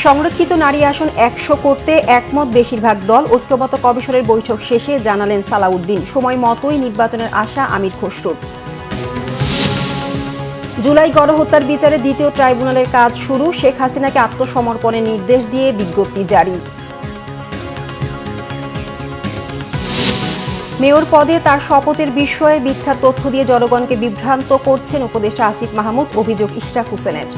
সংরক্ষিত নারী আসন ১০০ করতে একমত বেশিরভাগ দল। ঐক্যমত্য কমিশনের বৈঠক শেষে জানালেন সালাউদ্দিন। সময় মতোই নির্বাচনের আশা আমির খসরুর। জুলাই গণহত্যার বিচারে দ্বিতীয় ট্রাইব্যুনালের কাজ শুরু। শেখ হাসিনাকে আত্মসমর্পণের নির্দেশ দিয়ে বিজ্ঞপ্তি জারি। মেয়র পদে তার শপথের বিষয়ে মিথ্যা তথ্য দিয়ে জনগণকে বিভ্রান্ত করছেন উপদেষ্টা আসিফ মাহমুদ, অভিযোগ ইশরাক হোসেনের।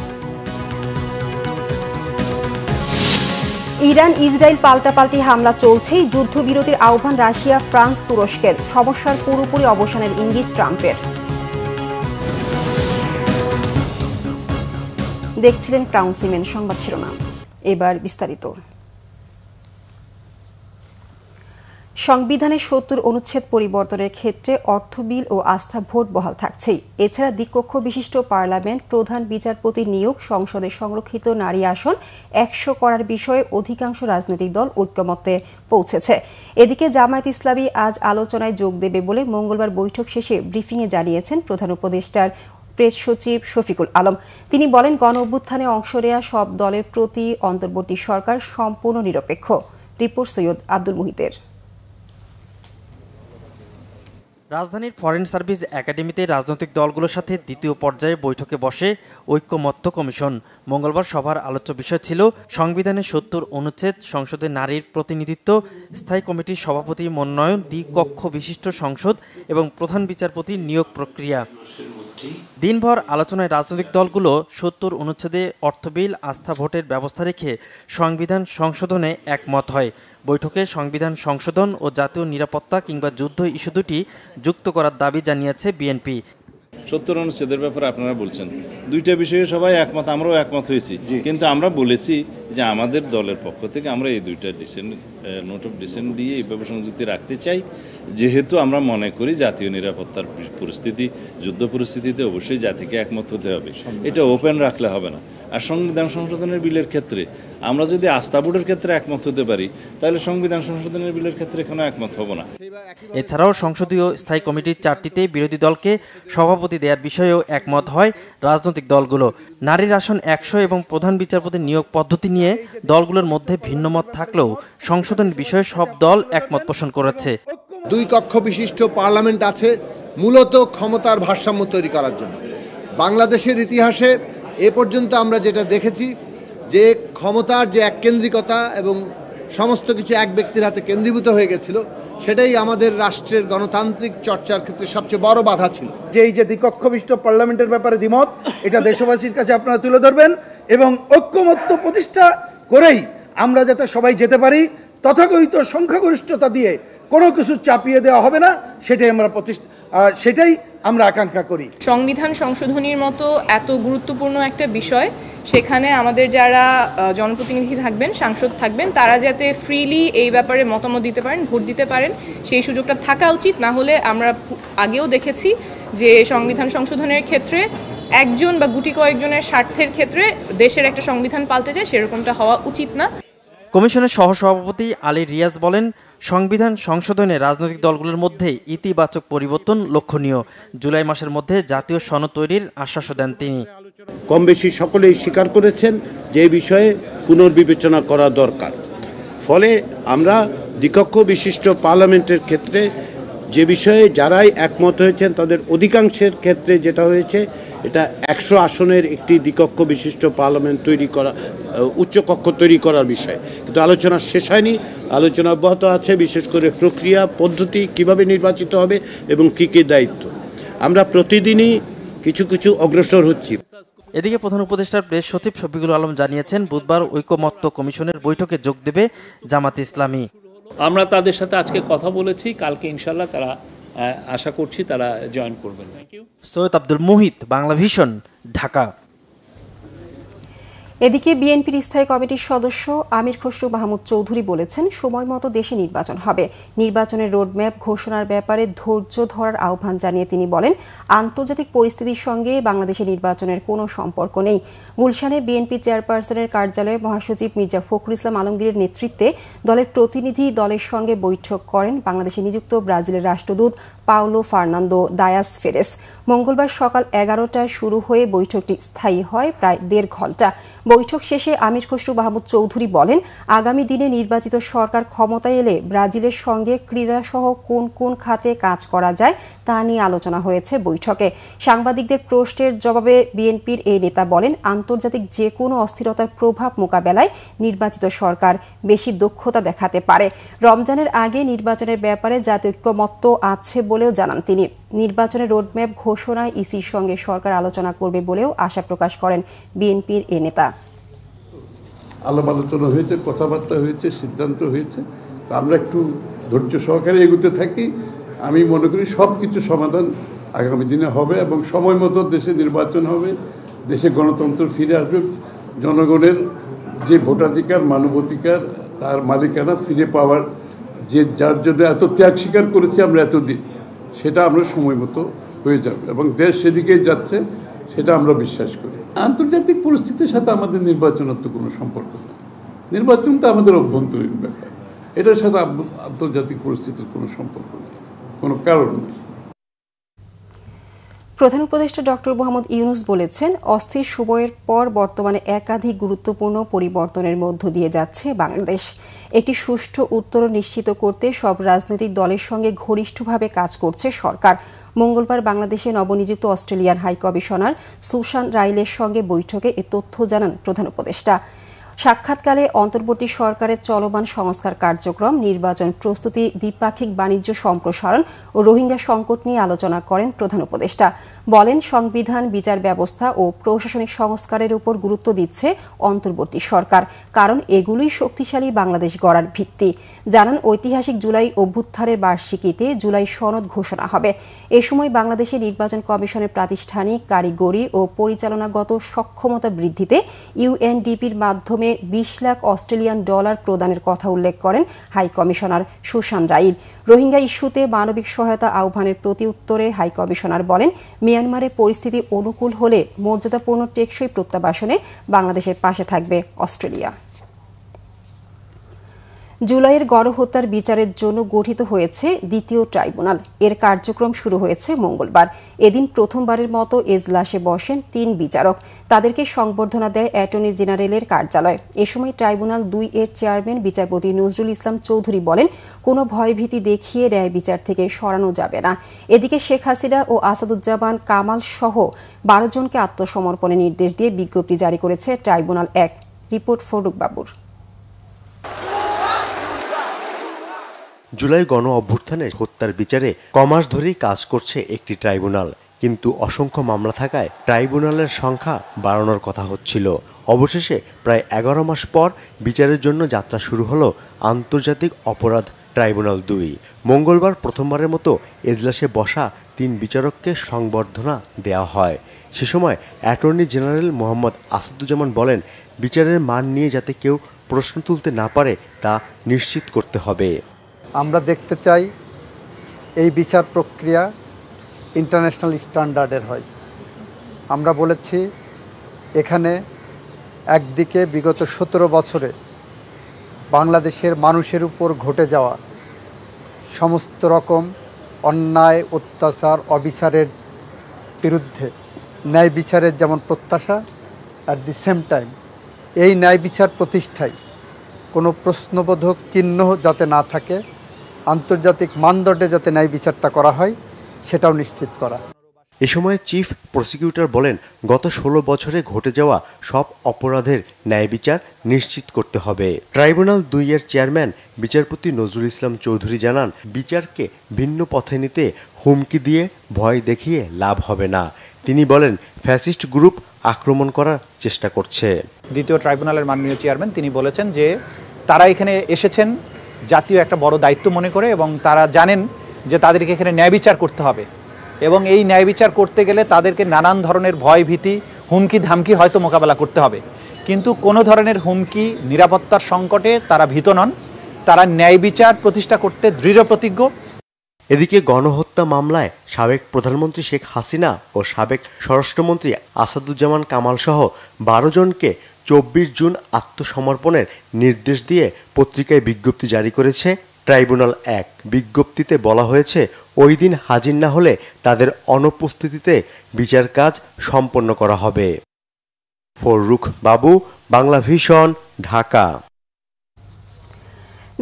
ইরান ইসরায়েল পাল্টাপাল্টি হামলা চলছেই। যুদ্ধবিরতির আহ্বান রাশিয়া, ফ্রান্স, তুরস্কের। সমস্যার পুরোপুরি অবসানের ইঙ্গিত ট্রাম্পের। দেখছিলেন ক্রাউন সিমেন্ট সংবাদ শিরোনাম, এবার বিস্তারিত। সংবিধানের ৭০ অনুচ্ছেদ পরিবর্তনের ক্ষেত্রে অর্থ বিল ও আস্থা ভোট বহাল থাকছেই। এছাড়া দ্বিকক্ষ বিশিষ্ট পার্লামেন্ট, প্রধান বিচারপতি নিয়োগ, সংসদের সংরক্ষিত নারী আসন ১০০ করার বিষয়ে অধিকাংশ রাজনৈতিক দল ঐক্যমত্যে পৌঁছেছে। এদিকে জামায়াত ইসলামী আজ আলোচনায় যোগ দেবে বলে মঙ্গলবার বৈঠক শেষে ব্রিফিংয়ে জানিয়েছেন প্রধান উপদেষ্টার প্রেস সচিব শফিকুল আলম। তিনি বলেন, গণ অভ্যুত্থানে অংশ নেয়া সব দলের প্রতি অন্তর্বর্তী সরকার সম্পূর্ণ নিরপেক্ষ। রিপোর্ট সৈয়দ আব্দুল মুহিতের। রাজধানীর ফরেন সার্ভিস একাডেমিতে রাজনৈতিক দলগুলোর সাথে দ্বিতীয় পর্যায়ে বৈঠকে বসে ঐক্যমত্য কমিশন। মঙ্গলবার সভার আলোচ্য বিষয় ছিল সংবিধানের ৭০ অনুচ্ছেদ, সংসদে নারীর প্রতিনিধিত্ব, স্থায়ী কমিটির সভাপতি মনোনয়ন, দ্বিকক্ষ বিশিষ্ট সংসদ এবং প্রধান বিচারপতির নিয়োগ প্রক্রিয়া। দিনভর আলোচনায় রাজনৈতিক দলগুলো ৭০ অনুচ্ছেদে অর্থ বিল, আস্থা ভোটের ব্যবস্থা রেখে সংবিধান সংশোধনে একমত হয়। বৈঠকে সংবিধান সংশোধন ও জাতীয় নিরাপত্তা কিংবা যুদ্ধ ইস্যু দুটি যুক্ত করার দাবি জানিয়েছে বিএনপি। ৭০ অনুচ্ছেদের ব্যাপারে আপনারা বলছেন, দুইটা বিষয়ে সবাই একমত, আমরাও একমত হয়েছি, কিন্তু আমরা বলেছি যে আমাদের দলের পক্ষ থেকে আমরা এই দুইটা নোট অফ ডিসেন্ট দিয়ে এইভাবে সংযুক্তি রাখতে চাই, যেহেতু আমরা মনে করি জাতীয় নিরাপত্তার পরিস্থিতি, যুদ্ধ পরিস্থিতিতে অবশ্যই জাতিকে একমত হতে হবে, এটা ওপেন রাখলে হবে না। আর সংবিধান সংশোধনের বিলের ক্ষেত্রে আমরা যদি আস্থা ভোটের ক্ষেত্রে একমত হতে পারি, তাহলে সংবিধান সংশোধনের বিলের ক্ষেত্রে এখানে একমত হব না। এছাড়াও সংসদীয় স্থায়ী কমিটির ৪টিতে বিরোধী দলকে সভাপতি দেওয়ার বিষয়েও একমত হয় রাজনৈতিক দলগুলো। নারীর আসন ১০০ এবং প্রধান বিচারপতির নিয়োগ পদ্ধতি নিয়ে দলগুলোর মধ্যে ভিন্নমত থাকলেও সংশোধনের বিষয়ে সব দল একমত পোষণ করেছে। দুই কক্ষ বিশিষ্ট পার্লামেন্ট আছে মূলত ক্ষমতার ভারসাম্য তৈরি করার জন্য। বাংলাদেশের ইতিহাসে এ পর্যন্ত আমরা যেটা দেখেছি যে ক্ষমতার যে এককেন্দ্রিকতা এবং সমস্ত কিছু এক ব্যক্তির হাতে কেন্দ্রীভূত হয়ে গেছিল, সেটাই আমাদের রাষ্ট্রের গণতান্ত্রিক চর্চার ক্ষেত্রে সবচেয়ে বড় বাধা ছিল। যে এই যে দ্বিকক্ষ বিশিষ্ট পার্লামেন্টের ব্যাপারে দ্বিমত, এটা দেশবাসীর কাছে আপনারা তুলে ধরবেন এবং ঐক্যমত্য প্রতিষ্ঠা করেই আমরা যাতে সবাই যেতে পারি, তথাকথিত সংখ্যাগরিষ্ঠতা দিয়ে কোনো কিছু চাপিয়ে দেওয়া হবে না, সেটাই আমরা আকাঙ্ক্ষা করি। সংবিধান সংশোধনীর মতো এত গুরুত্বপূর্ণ একটা বিষয়, সেখানে আমাদের যারা জনপ্রতিনিধি থাকবেন, সাংসদ থাকবেন, তারা যাতে ফ্রিলি এই ব্যাপারে মতামত দিতে পারেন, ভোট দিতে পারেন, সেই সুযোগটা থাকা উচিত। না হলে আমরা আগেও দেখেছি যে সংবিধান সংশোধনের ক্ষেত্রে একজন বা গুটি কয়েকজনের স্বার্থের ক্ষেত্রে দেশের একটা সংবিধান পাল্টে যায়, সেরকমটা হওয়া উচিত না। কমিশনের সহসভাপতি আলী রিয়াজ বলেন, সংবিধান সংশোধনে রাজনৈতিক দলগুলোর মধ্যে ইতিবাচক পরিবর্তন লক্ষণীয়। জুলাই মাসের মধ্যে জাতীয় সনদ তৈরির আশ্বাস দেন তিনি। কম বেশি সকলেই স্বীকার করেছেন যে এই বিষয়ে পুনর্বিবেচনা করা দরকার। ফলে আমরা দ্বিকক্ষ বিশিষ্ট পার্লামেন্টের ক্ষেত্রে যে বিষয়ে যারাই একমত হয়েছেন তাদের অধিকাংশের ক্ষেত্রে যেটা হয়েছে, এটা ১০০ আসনের একটি দ্বিকক্ষ বিশিষ্ট পার্লামেন্ট তৈরি করা, উচ্চকক্ষ তৈরি করার বিষয়। কিন্তু আলোচনা শেষ হয়নি, আলোচনা অব্যাহত আছে, বিশেষ করে প্রক্রিয়া পদ্ধতি কিভাবে নির্বাচিত হবে এবং কী কী দায়িত্ব। আমরা প্রতিদিনই কিছু কিছু অগ্রসর হচ্ছি। এদিকে প্রধান উপদেষ্টার প্রেস সচিব শফিকুল আলম জানিয়েছেন, বুধবার ঐক্যমত্য কমিশনের বৈঠকে যোগ দেবে জামাত ইসলামী। আমরা তাদের সাথে আজকে কথা বলেছি, কালকে ইনশাল্লাহ তারা আশা করছি তারা জয়েন করবেন। সৈয়দ আব্দুল মুহিত, বাংলা ভিশন, ঢাকা। এদিকে বিএনপির স্থায়ী কমিটির সদস্য আমির খসরু মাহমুদ চৌধুরী বলেছেন, সময় মতো দেশে নির্বাচন হবে। নির্বাচনের রোডম্যাপ ঘোষণার ব্যাপারে ধৈর্য ধরার আহ্বান জানিয়ে তিনি বলেন, আন্তর্জাতিক পরিস্থিতির সঙ্গে বাংলাদেশের নির্বাচনের কোনো সম্পর্ক নেই। গুলশানে বিএনপি চেয়ারপারসনের কার্যালয়ে মহাসচিব মির্জা ফখরুল ইসলাম আলমগীরের নেতৃত্বে দলের প্রতিনিধি দলের সঙ্গে বৈঠক করেন বাংলাদেশে নিযুক্ত ব্রাজিলের রাষ্ট্রদূত পাওলো ফার্নান্দো দায়াস ফেরেস। মঙ্গলবার সকাল 11টায় শুরু হয়ে বৈঠকটি স্থায়ী হয় প্রায় 1.5 ঘণ্টা। বৈঠক শেষে আমির খসরু মাহমুদ চৌধুরী বলেন, আগামী দিনে নির্বাচিত সরকার ক্ষমতায় এলে ব্রাজিলের সঙ্গে ক্রীড়াসহ কোন কোন খাতে কাজ করা যায় তা নিয়ে আলোচনা হয়েছে বৈঠকে। সাংবাদিকদের প্রশ্নের জবাবে বিএনপির এই নেতা বলেন, আন্তর্জাতিক যে কোনো অস্থিরতার প্রভাব মোকাবেলায় নির্বাচিত সরকার বেশি দক্ষতা দেখাতে পারে। রমজানের আগে নির্বাচনের ব্যাপারে জাতীয় ঐক্যমত্য আছে বলেও জানান তিনি। নির্বাচনের রোডম্যাপ ঘোষণায় ইসির সঙ্গে সরকার আলোচনা করবে বলেও আশা প্রকাশ করেন বিএনপির এ নেতা। আলাপ আলোচনা হয়েছে, কথাবার্তা হয়েছে, সিদ্ধান্ত হয়েছে। আমরা একটু ধৈর্য সহকারে এগোতে থাকি। আমি মনে করি সব কিছু সমাধান আগামী দিনে হবে এবং সময় মতো দেশে নির্বাচন হবে, দেশে গণতন্ত্র ফিরে আসবে, জনগণের যে ভোটাধিকার, মানবাধিকার, তার মালিকানা ফিরে পাওয়ার যে যার জন্য এত ত্যাগ স্বীকার করেছি আমরা এতদিন, সেটা আমরা সময় মতো হয়ে যাবে এবং দেশ সেদিকেই যাচ্ছে, সেটা আমরা বিশ্বাস করি। আন্তর্জাতিক পরিস্থিতির সাথে আমাদের নির্বাচনের তো কোনো সম্পর্ক নেই। নির্বাচনটা আমাদের অভ্যন্তরীণ ব্যাপার, এটার সাথে আন্তর্জাতিক পরিস্থিতির কোনো সম্পর্ক নেই, কোনো কারণ নেই। প্রধান উপদেষ্টা ডক্টর মোহাম্মদ ইউনূস বলেছেন, অস্থির সময়ের পর বর্তমানে একাধিক গুরুত্বপূর্ণ পরিবর্তনের মধ্য দিয়ে যাচ্ছে বাংলাদেশ। একটি সুষ্ঠু উত্তরণ নিশ্চিত করতে সব রাজনৈতিক দলের সঙ্গে ঘনিষ্ঠভাবে কাজ করছে সরকার। মঙ্গলবার বাংলাদেশে নবনিযুক্ত অস্ট্রেলিয়ান হাই কমিশনার সুশান রাইলের সঙ্গে বৈঠকে এ তথ্য জানান প্রধান উপদেষ্টা। সাক্ষাৎকালে অন্তর্বর্তী সরকারের চলমান সংস্কার কার্যক্রম, নির্বাচন প্রস্তুতি, দ্বিপাক্ষিক বাণিজ্য সম্প্রসারণ ও রোহিঙ্গা সংকট নিয়ে আলোচনা করেন প্রধান উপদেষ্টা। বলেন, সংবিধান, বিচার ব্যবস্থা ও প্রশাসনিক সংস্কারের উপর গুরুত্ব দিচ্ছে অন্তর্বর্তী সরকার, কারণ এগুলোই শক্তিশালী বাংলাদেশ গড়ার ভিত্তি। জানান, ঐতিহাসিক জুলাই অভ্যুত্থানের বার্ষিকীতে জুলাই সনদ ঘোষণা হবে। এ সময় বাংলাদেশের নির্বাচন কমিশনের প্রাতিষ্ঠানিক, কারিগরি ও পরিচালনাগত সক্ষমতা বৃদ্ধিতে ইউএনডিপির মাধ্যমে 20 লাখ অস্ট্রেলিয়ান ডলার প্রদানের কথা উল্লেখ করেন হাই কমিশনার সুশান রাইল। রোহিঙ্গা ইস্যুতে মানবিক সহায়তা আহ্বানের প্রতি উত্তরে হাই কমিশনার বলেন, মিয়ানমারে পরিস্থিতি অনুকূল হলে মর্যাদাপূর্ণ টেকসই প্রত্যাবাসনে বাংলাদেশের পাশে থাকবে অস্ট্রেলিয়া। জুলাইয়ের গণহত্যার বিচারের জন্য গঠিত হয়েছে দ্বিতীয় ট্রাইব্যুনাল। এর কার্যক্রম শুরু হয়েছে মঙ্গলবার। এদিন প্রথমবারের মতো এজলাসে বসেন 3 বিচারক। তাদেরকে সংবর্ধনা দেয় অ্যাটর্নি জেনারেলের কার্যালয়। এ সময় ট্রাইব্যুনাল 2 এর চেয়ারম্যান বিচারপতি নজরুল ইসলাম চৌধুরী বলেন, কোনো ভয়ভীতি দেখিয়ে ন্যায় বিচার থেকে সরানো যাবে না। এদিকে শেখ হাসিনা ও আসাদুজ্জামান কামাল সহ 12 জনকে আত্মসমর্পণের নির্দেশ দিয়ে বিজ্ঞপ্তি জারি করেছে ট্রাইব্যুনাল 1। রিপোর্ট ফরুক বাবুর। জুলাই গণ অভ্যুত্থানের হত্যার বিচারে কমাস ধরেই কাজ করছে একটি ট্রাইব্যুনাল, কিন্তু অসংখ্য মামলা থাকায় ট্রাইব্যুনালের সংখ্যা বাড়ানোর কথা হচ্ছিল। অবশেষে প্রায় 11 মাস পর বিচারের জন্য যাত্রা শুরু হলো আন্তর্জাতিক অপরাধ ট্রাইব্যুনাল 2। মঙ্গলবার প্রথমবারের মতো এজলাসে বসা 3 বিচারককে সংবর্ধনা দেওয়া হয়। সে সময় অ্যাটর্নি জেনারেল মোহাম্মদ আসাদুজ্জামান বলেন, বিচারের মান নিয়ে যাতে কেউ প্রশ্ন তুলতে না পারে তা নিশ্চিত করতে হবে। আমরা দেখতে চাই এই বিচার প্রক্রিয়া ইন্টারন্যাশনাল স্ট্যান্ডার্ডের হয়। আমরা বলেছি, এখানে একদিকে বিগত 17 বছরে বাংলাদেশের মানুষের উপর ঘটে যাওয়া সমস্ত রকম অন্যায়, অত্যাচার, অবিচারের বিরুদ্ধে ন্যায় বিচারের যেমন প্রত্যাশা, অ্যাট দি সেম টাইম এই ন্যায় বিচার প্রতিষ্ঠায় কোনো প্রশ্নবোধক চিহ্ন যাতে না থাকে, আন্তর্জাতিক মানদণ্ডে যাতে ন্যায় বিচারটা করা হয় সেটাও নিশ্চিত করা। এ সময় চিফ প্রসিকিউটর বলেন, গত 16 বছরে ঘটে যাওয়া সব অপরাধের ন্যায় বিচার নিশ্চিত করতে হবে। ট্রাইব্যুনাল 2 এর চেয়ারম্যান বিচারপতি নজরুল ইসলাম চৌধুরী জানান, বিচারকে ভিন্ন পথে নিতে হুমকি দিয়ে, ভয় দেখিয়ে লাভ হবে না। তিনি বলেন, ফ্যাসিস্ট গ্রুপ আক্রমণ করার চেষ্টা করছে। দ্বিতীয় ট্রাইব্যুনালের মাননীয় চেয়ারম্যান তিনি বলেছেন যে তারা এখানে এসেছেন জাতীয় একটা বড় দায়িত্ব মনে করে এবং তারা জানেন যে তাদেরকে এখানে ন্যায় বিচার করতে হবে এবং এই ন্যায় বিচার করতে গেলে তাদেরকে নানান ধরনের ভয় ভীতি, হুমকি ধামকি হয়তো মোকাবেলা করতে হবে, কিন্তু কোনো ধরনের হুমকি, নিরাপত্তার সংকটে তারা ভীত নন। তারা ন্যায় বিচার প্রতিষ্ঠা করতে দৃঢ় প্রতিজ্ঞ। এদিকে গণহত্যা মামলায় সাবেক প্রধানমন্ত্রী শেখ হাসিনা ও সাবেক স্বরাষ্ট্রমন্ত্রী আসাদুজ্জামান কামাল সহ 12 জনকে 24 জুন আত্মসমর্পণের নির্দেশ দিয়ে পত্রিকায় বিজ্ঞপ্তি জারি করেছে ট্রাইব্যুনাল 1 বিজ্ঞপ্তিতে বলা হয়েছে ওই দিন হাজির না হলে তাদের অনুপস্থিতিতে বিচার কাজ সম্পন্ন করা হবে। ফররুখ বাবু, বাংলা ভিশন, ঢাকা।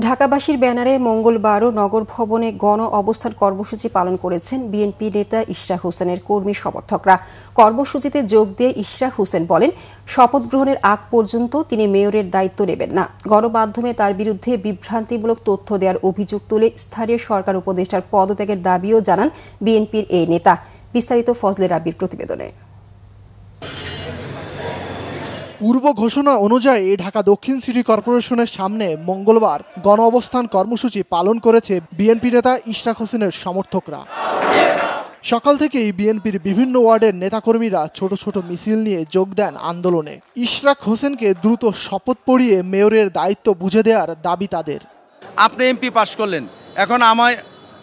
ঢাকাবাসীর ব্যানারে মঙ্গলবারও নগর ভবনে গণ অবস্থান কর্মসূচি পালন করেছেন বিএনপি নেতা ইশরাক হোসেনের কর্মী সমর্থকরা। কর্মসূচিতে যোগ দিয়ে ইশরাক হোসেন বলেন, শপথ গ্রহণের আগ পর্যন্ত তিনি মেয়রের দায়িত্ব নেবেন না। গণমাধ্যমে তার বিরুদ্ধে বিভ্রান্তিমূলক তথ্য দেওয়ার অভিযোগ তুলে স্থানীয় সরকার উপদেষ্টার পদত্যাগের দাবিও জানান বিএনপির এই নেতা। বিস্তারিত ফজলে রাব্বির প্রতিবেদনে। পূর্ব ঘোষণা অনুযায়ী ঢাকা দক্ষিণ সিটি কর্পোরেশনের সামনে মঙ্গলবার গণ অবস্থান কর্মসূচি পালন করেছে বিএনপি নেতা ইশরাক হোসেনের সমর্থকরা। সকাল থেকেই বিএনপির বিভিন্ন ওয়ার্ডের নেতাকর্মীরা ছোট ছোট মিছিল নিয়ে যোগ দেন আন্দোলনে। ইশরাক হোসেনকে দ্রুত শপথ পড়িয়ে মেয়রের দায়িত্ব বুঝে দেওয়ার দাবি তাদের। আপনি এমপি পাশ করলেন, এখন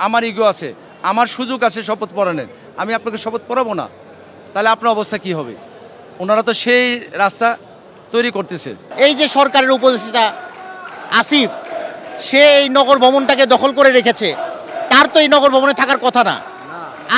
আমার ইগো আছে, আমার সুযোগ আছে শপথ পড়ানোর, আমি আপনাকে শপথ পড়াবো না, তাহলে আপনার অবস্থা কি হবে? ওনারা তো সেই রাস্তা তৈরি করতেছে। এই যে সরকারের উপদেষ্টা আসিফ, সে এই নগর ভবনটাকে দখল করে রেখেছে, তার তো এই নগর ভবনে থাকার কথা না।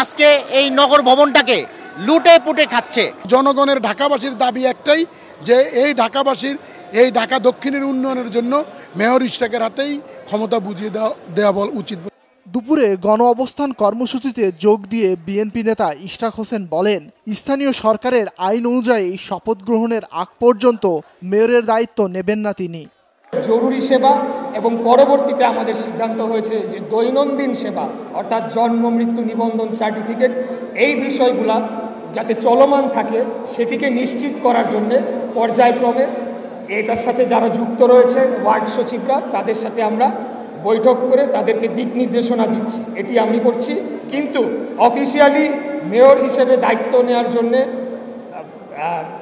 আজকে এই নগর ভবনটাকে লুটে পুটে খাচ্ছে। জনগণের ঢাকাবাসীর দাবি একটাই, যে এই ঢাকাবাসীর এই ঢাকা দক্ষিণের উন্নয়নের জন্য মেয়র ইশরাকের হাতেই ক্ষমতা বুঝিয়ে দেওয়া উচিত। দুপুরে গণ অবস্থান কর্মসূচিতে যোগ দিয়ে বিএনপি নেতা ইশরাক হোসেন বলেন, স্থানীয় সরকারের আইন অনুযায়ী শপথ গ্রহণের আগ পর্যন্ত মেয়রের দায়িত্ব নেবেন না তিনি। জরুরি সেবা এবং পরবর্তীতে আমাদের সিদ্ধান্ত হয়েছে যে দৈনন্দিন সেবা অর্থাৎ জন্ম মৃত্যু নিবন্ধন সার্টিফিকেট, এই বিষয়গুলা যাতে চলমান থাকে সেটিকে নিশ্চিত করার জন্যে পর্যায়ক্রমে এটার সাথে যারা যুক্ত রয়েছে ওয়ার্ড সচিবরা, তাদের সাথে আমরা বৈঠক করে তাদেরকে দিক নির্দেশনা দিচ্ছি। এটি আমি করছি, কিন্তু অফিসিয়ালি মেয়র হিসেবে দায়িত্ব নেওয়ার জন্যে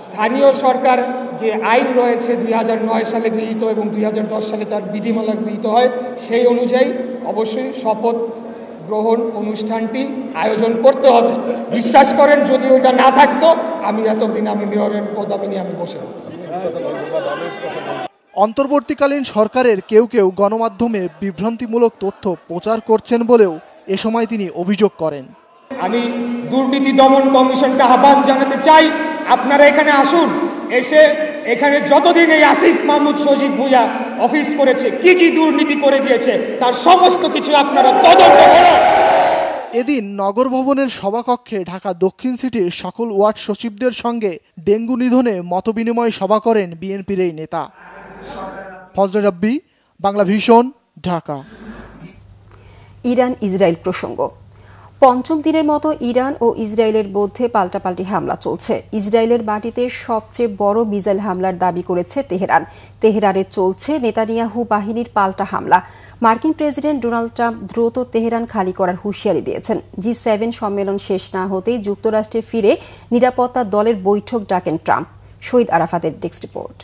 স্থানীয় সরকার যে আইন রয়েছে 2009 সালে গৃহীত এবং 2010 সালে তার বিধিমালা গৃহীত হয়, সেই অনুযায়ী অবশ্যই শপথ গ্রহণ অনুষ্ঠানটি আয়োজন করতে হবে। বিশ্বাস করেন, যদি ওইটা না থাকতো আমি এতদিন মেয়রের পদবি নিয়ে বসে থাকতাম। অন্তর্বর্তীকালীন সরকারের কেউ কেউ গণমাধ্যমে বিভ্রান্তিমূলক তথ্য প্রচার করছেন বলেও এ সময় তিনি অভিযোগ করেন। আমি দুর্নীতি দমন কমিশনকে আহ্বান জানাতে চাই, আপনারা এখানে আসুন, এসে এখানে যতদিন এই আসিফ মাহমুদ সজীব ভুঁইয়া অফিস করেছে, কি কি দুর্নীতি করে গিয়েছে, তার সমস্ত কিছু আপনারা তদন্ত করুন। এদিন নগর ভবনের সভাকক্ষে ঢাকা দক্ষিণ সিটির সকল ওয়ার্ড সচিবদের সঙ্গে ডেঙ্গু নিধনে মতবিনিময় সভা করেন বিএনপির এই নেতা। Fazle Rabbi, Bangla vision, Dhaka. Iran Israel প্রসঙ্গ। পঞ্চম দিনের মতো ইরান ও ইসরায়েলের মধ্যে পাল্টাপাল্টি হামলা চলছে। ইসরায়েলের মাটিতে সবচেয়ে বড় মিসাইল হামলার দাবি করেছে তেহরান। তেহরানে চলছে নেতানিয়াহু বাহিনীর পাল্টা হামলা। মার্কিন প্রেসিডেন্ট ডোনাল্ড ট্রাম্প দ্রুত তেহরান খালি করার হুঁশিয়ারি দিয়েছেন। G7 সম্মেলন শেষ না হতেই যুক্তরাষ্ট্রে ফিরে নিরাপত্তা দলের বৈঠক ডাকেন ট্রাম্প। শহীদ আরাফাতের ডেস্ক রিপোর্ট।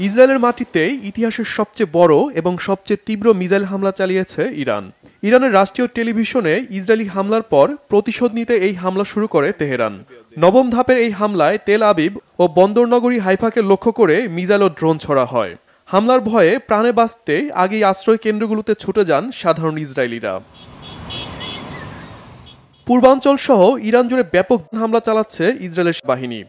ইসরায়েলের মাটিতে ইতিহাসের সবচেয়ে বড় এবং সবচেয়ে তীব্র মিসাইল হামলা চালিয়েছে ইরান। ইরানের রাষ্ট্রীয় টেলিভিশনে ইসরায়েলি হামলার পর প্রতিশোধ নিতে এই হামলা শুরু করে তেহরান। নবম ধাপের এই হামলায় তেল আবিব ও বন্দরনগরী হাইফাকে লক্ষ্য করে মিসাইল ও ড্রোন ছোড়া হয়। হামলার ভয়ে প্রাণে বাঁচতে আগেই আশ্রয় কেন্দ্রগুলোতে ছুটে যান সাধারণ ইসরায়েলিরা। পূর্বাঞ্চল সহ ইরান জুড়ে ব্যাপক হামলা চালাচ্ছে ইসরায়েলের বাহিনী।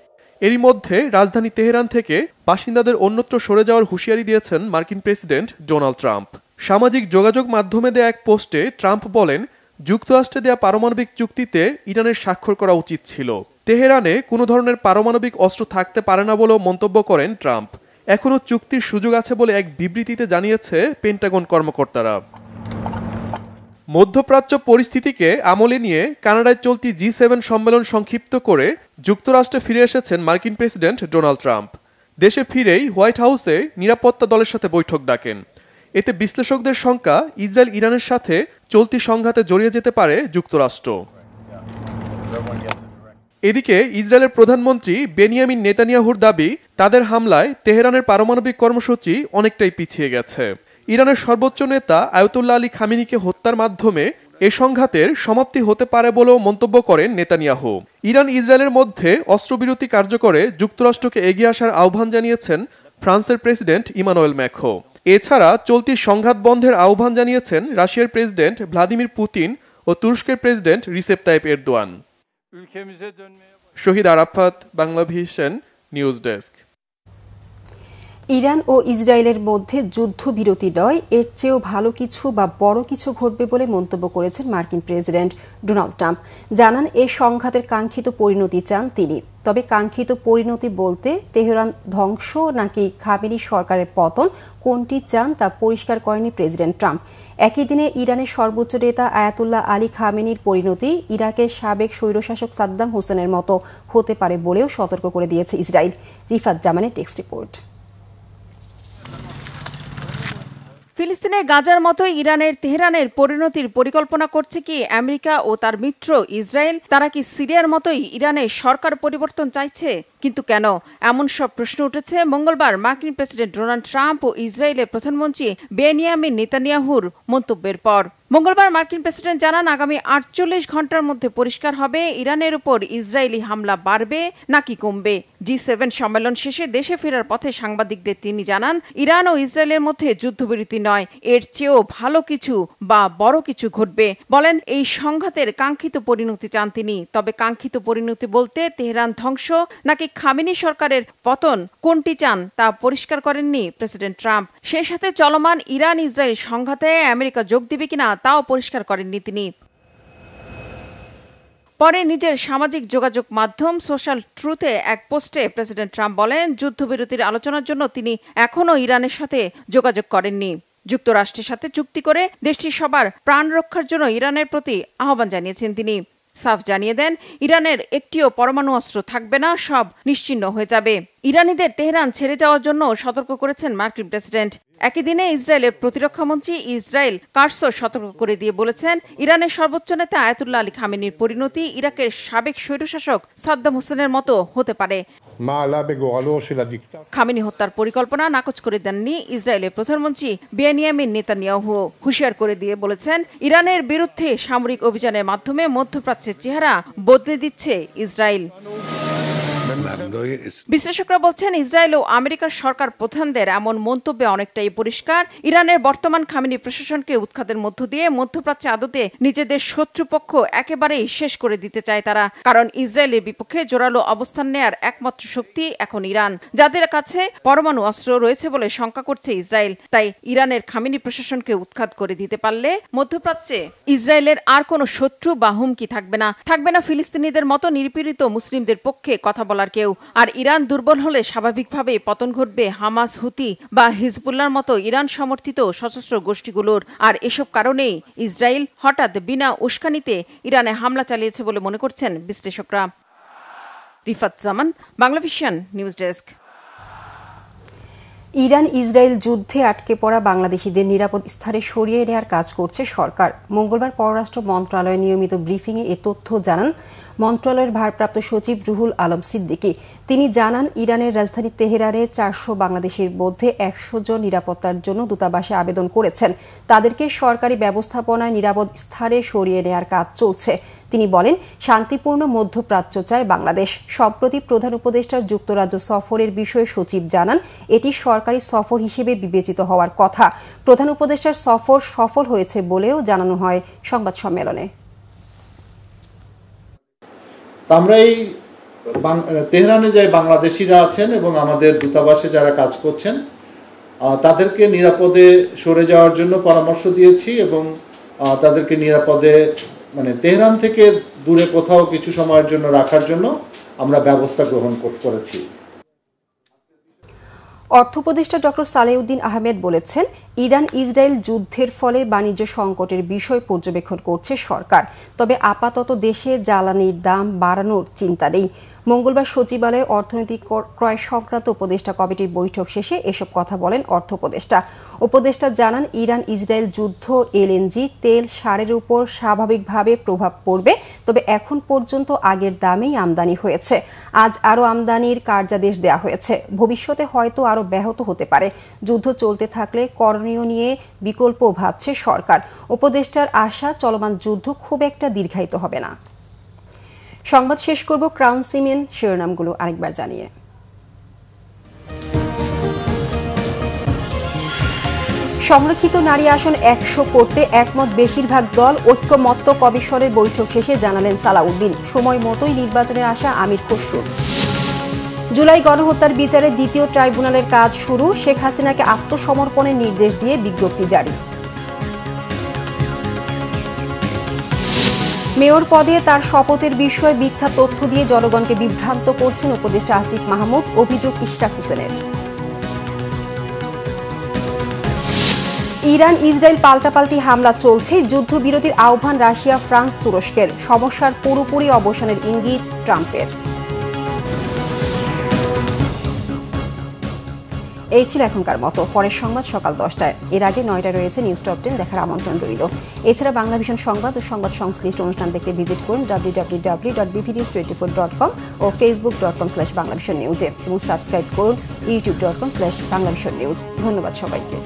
এরই মধ্যে রাজধানী তেহরান থেকে বাসিন্দাদের অন্যত্র সরে যাওয়ার হুঁশিয়ারি দিয়েছেন মার্কিন প্রেসিডেন্ট ডোনাল্ড ট্রাম্প। সামাজিক যোগাযোগ মাধ্যমে দেয়া এক পোস্টে ট্রাম্প বলেন, যুক্তরাষ্ট্রে দেয়া পারমাণবিক চুক্তিতে ইরানের স্বাক্ষর করা উচিত ছিল। তেহরানে কোনো ধরনের পারমাণবিক অস্ত্র থাকতে পারে না বলেও মন্তব্য করেন ট্রাম্প। এখনও চুক্তির সুযোগ আছে বলে এক বিবৃতিতে জানিয়েছে পেন্টাগন কর্মকর্তারা। মধ্যপ্রাচ্য পরিস্থিতিকে আমলে নিয়ে কানাডায় চলতি G7 সম্মেলন সংক্ষিপ্ত করে যুক্তরাষ্ট্রে ফিরে এসেছেন মার্কিন প্রেসিডেন্ট ডোনাল্ড ট্রাম্প। দেশে ফিরেই হোয়াইট হাউসে নিরাপত্তা দলের সাথে বৈঠক ডাকেন। এতে বিশ্লেষকদের শঙ্কা, ইসরায়েল ইরানের সাথে চলতি সংঘাতে জড়িয়ে যেতে পারে যুক্তরাষ্ট্র। এদিকে ইসরায়েলের প্রধানমন্ত্রী বেনিয়ামিন নেতানিয়াহুর দাবি, তাদের হামলায় তেহরানের পারমাণবিক কর্মসূচি অনেকটাই পিছিয়ে গেছে। ইরানের সর্বোচ্চ নেতা আয়াতুল্লাহ আলী খামেনিকে হত্যার মাধ্যমে এ সংঘাতের সমাপ্তি হতে পারে বলেও মন্তব্য করেন নেতানিয়াহু। ইরান ইসরায়েলের মধ্যে অস্ত্রবিরতি কার্যকরে যুক্তরাষ্ট্রকে এগিয়ে আসার আহ্বান জানিয়েছেন ফ্রান্সের প্রেসিডেন্ট ইমানুয়েল ম্যাক্রো। এছাড়া চলতি সংঘাত বন্ধের আহ্বান জানিয়েছেন রাশিয়ার প্রেসিডেন্ট ভ্লাদিমির পুতিন ও তুরস্কের president Recep Tayyip Erdogan. Shahid Arafat, Banglavision news desk. Iran ও ইসরায়েলের মধ্যে যুদ্ধবিরতি নয়, এর চেয়েও ভালো কিছু বা বড় কিছু ঘটবে বলে মন্তব্য করেছেন মার্কিন প্রেসিডেন্ট ডোনাল্ড ট্রাম্প। জানান এই সংঘাতের কাঙ্ক্ষিত পরিণতি চান তিনি। তবে কাঙ্ক্ষিত পরিণতি বলতে তেহরান ধ্বংস নাকি খামেনি সরকারের পতন, কোনটি চান তা পরিষ্কার করেনি প্রেসিডেন্ট ট্রাম্প। একই দিনে ইরানের সর্বোচ্চ নেতা আয়াতুল্লাহ আলী খামেনির পরিণতি ইরাকের সাবেক স্বৈরশাসক সাদ্দাম হোসেনের মতো হতে পারে বলেও সতর্ক করে দিয়েছে ইসরায়েল। রিফাত জামানের টেক্সট রিপোর্ট। ফিলিস্তিনের গাজার মতো ইরানের তেহরানের পরিণতির পরিকল্পনা করছে কি আমেরিকা ও তার মিত্র ইসরায়েল? তারা কি সিরিয়ার মতোই ইরানের সরকার পরিবর্তন চাইছে? কিন্তু কেন? এমন সব প্রশ্ন উঠেছে মঙ্গলবার মার্কিন প্রেসিডেন্ট ডোনাল্ড ট্রাম্প ও ইসরায়েলের প্রধানমন্ত্রী বেনিয়ামিন নেতানিয়াহুর মন্তব্যের পর। মঙ্গলবার মার্কিন প্রেসিডেন্ট জানান আগামী 48 ঘন্টার মধ্যে পরিষ্কার হবে ইরানের উপর ইসরায়েলি হামলা বাড়বে নাকি কমবে। G7 সম্মেলন শেষে দেশে ফেরার পথে সাংবাদিকদের তিনি জানান ইরান ও ইসরায়েলের মধ্যে যুদ্ধবিরতি নয়, এর চেয়েও ভালো কিছু বা বড় কিছু ঘটবে। বলেন এই সংঘাতের কাঙ্ক্ষিত পরিণতি চান তিনি। তবে কাঙ্ক্ষিত পরিণতি বলতে তেহরান ধ্বংস নাকি খামেনি সরকারের পতন, কোনটি চান তা পরিষ্কার করেননি প্রেসিডেন্ট ট্রাম্প। সেই সাথে চলমান ইরান ইসরায়েল সংঘাতে আমেরিকা যোগ দিবে কিনা তাও পরিষ্কার করেননি তিনি। পরে নিজের সামাজিক যোগাযোগ মাধ্যম সোশ্যাল ট্রুথে এক পোস্টে প্রেসিডেন্ট ট্রাম্প বলেন যুদ্ধবিরতির আলোচনার জন্য তিনি এখনও ইরানের সাথে যোগাযোগ করেননি। যুক্তরাষ্ট্রের সাথে চুক্তি করে দেশটির সবার প্রাণ রক্ষার জন্য ইরানের প্রতি আহ্বান জানিয়েছেন তিনি। সাফ জানিয়ে দেন ইরানের একটিও পরমাণু অস্ত্র থাকবে না, সব নিশ্চিহ্ন হয়ে যাবে। ইরানিদের তেহরান ছেড়ে যাওয়ার জন্য সতর্ক করেছেন মার্কিন প্রেসিডেন্ট। একই দিনে ইসরায়েলের প্রতিরক্ষামন্ত্রী ইসরায়েল কার্সো সতর্ক করে দিয়ে বলেছেন ইরানের সর্বোচ্চ নেতা আয়াতুল্লাহ আলী খামেনির পরিণতি ইরাকের সাবেক স্বৈরশাসক সাদ্দাম হোসেনের মতো হতে পারে। খামেনি হত্যার পরিকল্পনা নাকচ করে দেননি ইসরায়েলের প্রধানমন্ত্রী বেনিয়ামিন নেতানিয়াহু। হুঁশিয়ার করে দিয়ে বলেছেন ইরানের বিরুদ্ধে সামরিক অভিযানের মাধ্যমে মধ্যপ্রাচ্যের চেহারা বদলে দিচ্ছে ইসরায়েল। বিশ্লেষকরা বলছেন ইসরায়েল ও আমেরিকার সরকার প্রধানদের এমন মন্তব্যে অনেকটাই পরিষ্কার ইরানের বর্তমান খামেনি প্রশাসনকে উৎখাতের মধ্য দিয়ে মধ্যপ্রাচ্যে আদতে নিজেদের শত্রুপক্ষ একেবারেই শেষ করে দিতে চায় তারা। কারণ ইসরায়েলের বিপক্ষে জোরালো অবস্থান নেয়ার একমাত্র শক্তি এখন ইরান, যাদের কাছে পরমাণু অস্ত্র রয়েছে বলে শঙ্কা করছে ইসরায়েল। তাই ইরানের খামেনি প্রশাসনকে উৎখাত করে দিতে পারলে মধ্যপ্রাচ্যে ইসরায়েলের আর কোনো শত্রু বা হুমকি থাকবে না ফিলিস্তিনিদের মতো নিপীড়িত মুসলিমদের পক্ষে কথা বলার কেউ। আর ইরান দুর্বল হলে স্বাভাবিকভাবে পতন ঘটবে হামাস, হুতি বা হিজবুল্লাহর মতো ইরান সমর্থিত সশস্ত্র গোষ্ঠীগুলোর। আর এসব কারণেই ইসরায়েল হঠাৎ বিনা উস্কানিতে ইরানে হামলা চালিয়েছে বলে মনে করছেন বিশ্লেষকরা। Rifat Zaman, Banglavision news desk. Iran Israel যুদ্ধে আটকে পড়া বাংলাদেশিদের নিরাপদ স্থানে সরিয়ে নেওয়ার কাজ করছে সরকার। মঙ্গলবার পররাষ্ট্র মন্ত্রণালয়ের নিয়মিত ব্রিফিংয়ে এ তথ্য জানান মন্ত্রণালয়ের ভারপ্রাপ্ত সচিব রুহুল আলম সিদ্দিকী। তিনি জানান ইরানের রাজধানী তেহরানে 400 বাংলাদেশির মধ্যে 100 জন নিরাপত্তার জন্য দূতাবাসে আবেদন করেছেন। তাদেরকে সরকারি ব্যবস্থাপনায় নিরাপদ স্থানে সরিয়ে নেওয়ার কাজ চলছে। তিনি বলেন শান্তিপূর্ণ মধ্যপ্রাচ্য চায় বাংলাদেশ। সম্প্রতি প্রধান উপদেষ্টার যুক্তরাজ্য সফরের বিষয়ে সচিব জানান এটি সরকারি সফর হিসেবে বিবেচিত হওয়ার কথা। প্রধান উপদেষ্টার সফর সফল হয়েছে বলেও জানানো হয় সংবাদ সম্মেলনে। আমরা এই তেহরানে যে বাংলাদেশিরা আছেন এবং আমাদের দূতাবাসে যারা কাজ করছেন তাদেরকে নিরাপদে সরে যাওয়ার জন্য পরামর্শ দিয়েছি এবং তাদেরকে নিরাপদে তেহরান থেকে দূরে কোথাও কিছু সময়ের জন্য রাখার জন্য আমরা ব্যবস্থা গ্রহণ করেছি। অর্থ উপদেষ্টা ডক্টর সালেউদ্দিন আহমেদ বলেছেন ইরান ইসরায়েল যুদ্ধের ফলে বাণিজ্য সংকটের বিষয় পর্যবেক্ষণ করছে সরকার। তবে আপাতত দেশে জ্বালানির দাম বাড়ানোর চিন্তা নেই। মঙ্গলবার সচিবালয়ে অর্থনৈতিক ক্রয় সংক্রান্ত উপদেষ্টা কমিটির বৈঠক শেষে এসব কথা বলেন অর্থ উপদেষ্টা। উপদেষ্টা জানান ইরান ইসরায়েল যুদ্ধ এলএনজি, তেল, সারের উপর স্বাভাবিকভাবে প্রভাব পড়বে। তবে এখন পর্যন্ত আগের দামেই আমদানি হয়েছে। আজ আরও আমদানির কার্যাদেশ দেওয়া হয়েছে। ভবিষ্যতে হয়তো আরও ব্যাহত হতে পারে। যুদ্ধ চলতে থাকলে করণীয় নিয়ে বিকল্প ভাবছে সরকার। উপদেষ্টার আশা চলমান যুদ্ধ খুব একটা দীর্ঘায়িত হবে না। সংবাদ শেষ করব ক্রাউন সিমেন্ট শিরোনামগুলো আরেকবার জানিয়ে। সংরক্ষিত নারী আসন 100 করতে একমত বেশিরভাগ দল। ঐক্যমত্য কমিশনের বৈঠক শেষে জানালেন সালাউদ্দিন। সময় মতোই নির্বাচনের আশা আমির খসরুর। জুলাই গণহত্যার বিচারে দ্বিতীয় ট্রাইব্যুনালের কাজ শুরু। শেখ হাসিনাকে আত্মসমর্পণের নির্দেশ দিয়ে বিজ্ঞপ্তি জারি। মেয়র পদে তার শপথের বিষয়ে মিথ্যা তথ্য দিয়ে জনগণকে বিভ্রান্ত করছেন উপদেষ্টা আসিফ মাহমুদ, অভিযোগ ইশরাক হোসেনের। ইরান ইসরায়েল পাল্টাপাল্টি হামলা চলছে। যুদ্ধবিরতির আহ্বান রাশিয়া, ফ্রান্স, তুরস্কের। সমস্যার পুরোপুরি অবসানের ইঙ্গিত ট্রাম্পের। এই ছিল এখনকার মতো। পরের সংবাদ সকাল 10টায়। এর আগে 9টায় রয়েছে নিউজ টপ 10 দেখার আমন্ত্রণ রইল। এছাড়া বাংলা ভিশন সংবাদ ও সংবাদ সংশ্লিষ্ট অনুষ্ঠান দেখতে ভিজিট করুন www.bvnews24.com ও facebook.com/banglavisionnews এবং সাবস্ক্রাইব করুন youtube.com/banglavisionnews। ধন্যবাদ সবাইকে।